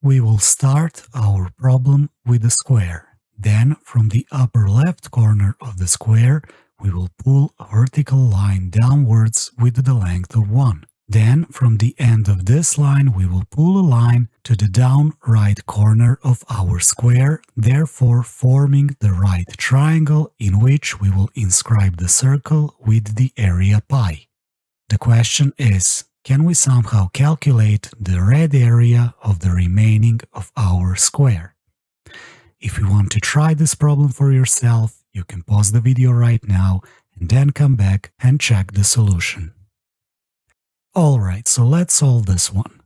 We will start our problem with a square. Then, from the upper left corner of the square, we will pull a vertical line downwards with the length of 1. Then, from the end of this line, we will pull a line to the down right corner of our square, therefore forming the right triangle in which we will inscribe the circle with the area pi. The question is, can we somehow calculate the red area of the remaining of our square? If you want to try this problem for yourself, you can pause the video right now and then come back and check the solution. Alright, so let's solve this one.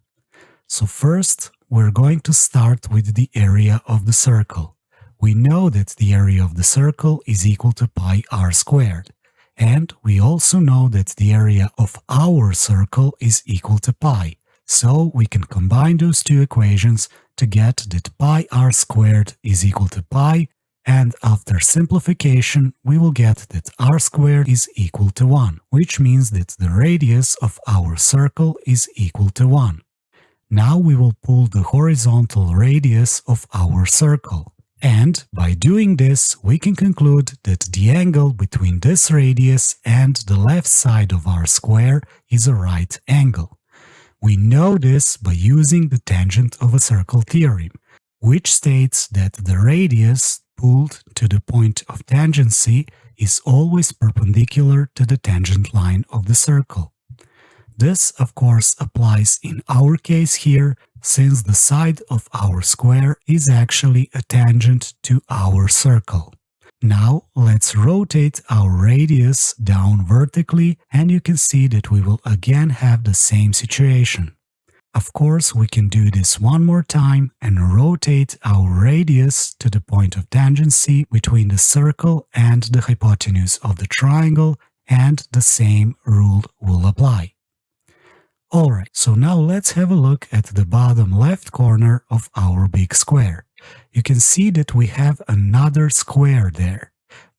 So first, we're going to start with the area of the circle. We know that the area of the circle is equal to pi r squared. And we also know that the area of our circle is equal to pi, so we can combine those two equations to get that pi r squared is equal to pi, and after simplification we will get that r squared is equal to 1, which means that the radius of our circle is equal to 1. Now we will pull the horizontal radius of our circle. And by doing this, we can conclude that the angle between this radius and the left side of our square is a right angle. We know this by using the tangent of a circle theorem, which states that the radius pulled to the point of tangency is always perpendicular to the tangent line of the circle. This, of course, applies in our case here, since the side of our square is actually a tangent to our circle. Now let's rotate our radius down vertically, and you can see that we will again have the same situation. Of course, we can do this one more time and rotate our radius to the point of tangency between the circle and the hypotenuse of the triangle, and the same rule will apply. Alright, so now let's have a look at the bottom left corner of our big square. You can see that we have another square there.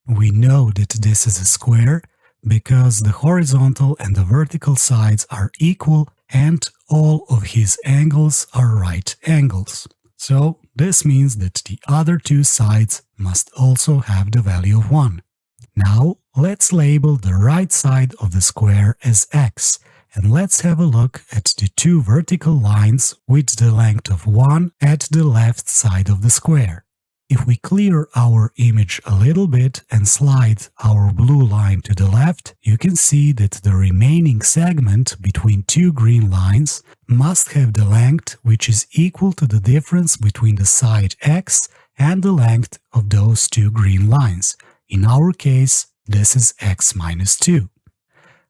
We know that this is a square because the horizontal and the vertical sides are equal and all of his angles are right angles. So this means that the other two sides must also have the value of 1. Now let's label the right side of the square as x. And let's have a look at the two vertical lines with the length of 1 at the left side of the square. If we clear our image a little bit and slide our blue line to the left, you can see that the remaining segment between two green lines must have the length which is equal to the difference between the side x and the length of those two green lines. In our case, this is x minus 2.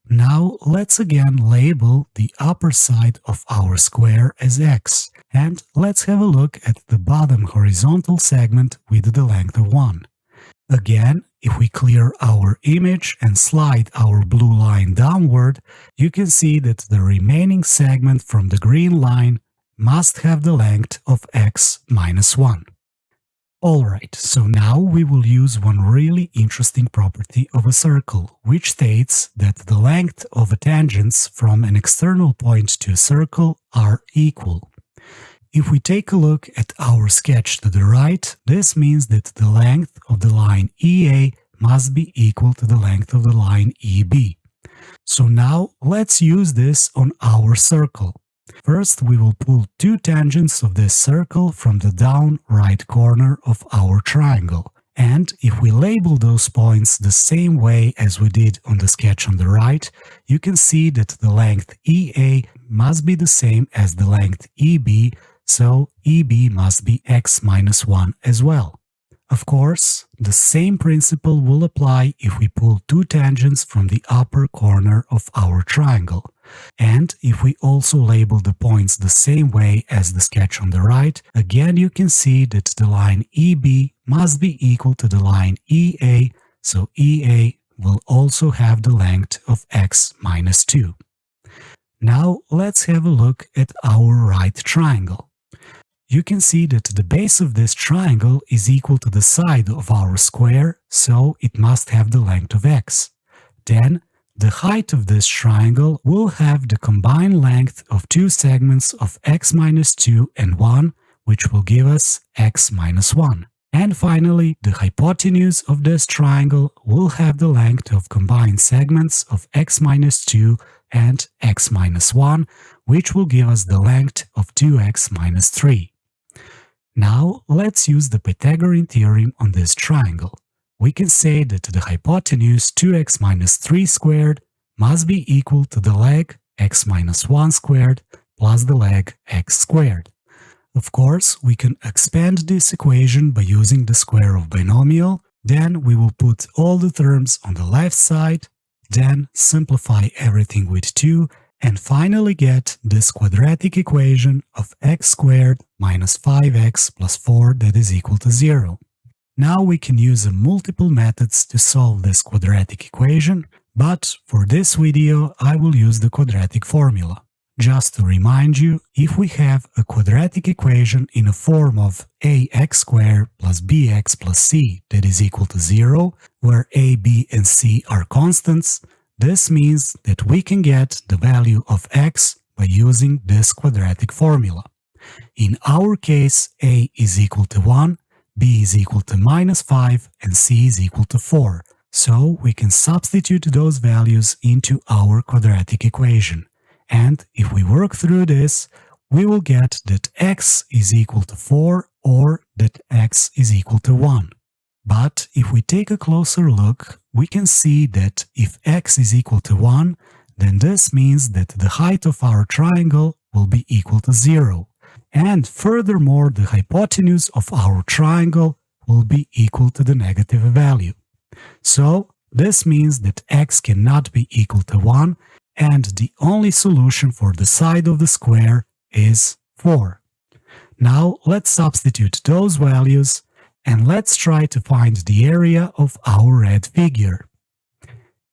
Now let's again label the upper side of our square as x, and let's have a look at the bottom horizontal segment with the length of 1. Again, if we clear our image and slide our blue line downward, you can see that the remaining segment from the green line must have the length of x minus 1. Alright, so now we will use one really interesting property of a circle, which states that the length of a tangents from an external point to a circle are equal. If we take a look at our sketch to the right, this means that the length of the line EA must be equal to the length of the line EB. So now let's use this on our circle. First, we will pull two tangents of this circle from the down right corner of our triangle. And if we label those points the same way as we did on the sketch on the right, you can see that the length EA must be the same as the length EB, so EB must be x minus 1 as well. Of course, the same principle will apply if we pull two tangents from the upper corner of our triangle. And if we also label the points the same way as the sketch on the right, again you can see that the line EB must be equal to the line EA, so EA will also have the length of x minus 2. Now let's have a look at our right triangle. You can see that the base of this triangle is equal to the side of our square, so it must have the length of x. Then, the height of this triangle will have the combined length of two segments of x minus 2 and 1, which will give us x minus 1. And finally, the hypotenuse of this triangle will have the length of combined segments of x minus 2 and x minus 1, which will give us the length of 2x minus 3. Now, let's use the Pythagorean theorem on this triangle. We can say that the hypotenuse 2x minus 3 squared must be equal to the leg x minus 1 squared plus the leg x squared. Of course, we can expand this equation by using the square of binomial. Then we will put all the terms on the left side, then simplify everything with 2, and finally get this quadratic equation of x squared minus 5x plus 4 that is equal to 0. Now we can use multiple methods to solve this quadratic equation, but for this video I will use the quadratic formula. Just to remind you, if we have a quadratic equation in a form of ax squared plus bx plus c that is equal to 0, where a, b, and c are constants, this means that we can get the value of x by using this quadratic formula. In our case, a is equal to 1, b is equal to minus 5, and c is equal to 4, so we can substitute those values into our quadratic equation. And if we work through this, we will get that x is equal to 4 or that x is equal to 1. But if we take a closer look, we can see that if x is equal to 1, then this means that the height of our triangle will be equal to 0. And furthermore, the hypotenuse of our triangle will be equal to the negative value. So this means that x cannot be equal to 1, and the only solution for the side of the square is 4. Now let's substitute those values and let's try to find the area of our red figure.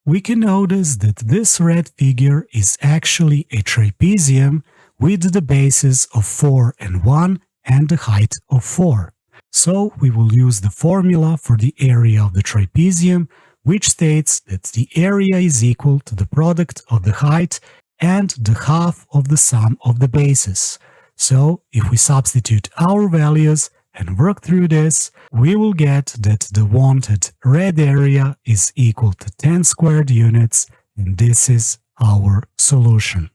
We can notice that this red figure is actually a trapezium with the bases of 4 and 1 and the height of 4. So we will use the formula for the area of the trapezium, which states that the area is equal to the product of the height and the half of the sum of the bases. So if we substitute our values and work through this, we will get that the wanted red area is equal to 10 squared units, and this is our solution.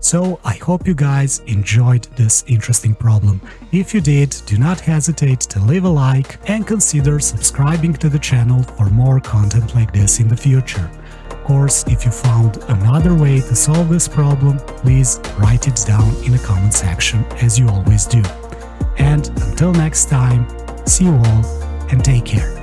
So I hope you guys enjoyed this interesting problem. If you did, do not hesitate to leave a like and consider subscribing to the channel for more content like this in the future. Of course, if you found another way to solve this problem, please write it down in the comment section as you always do. And until next time, see you all and take care.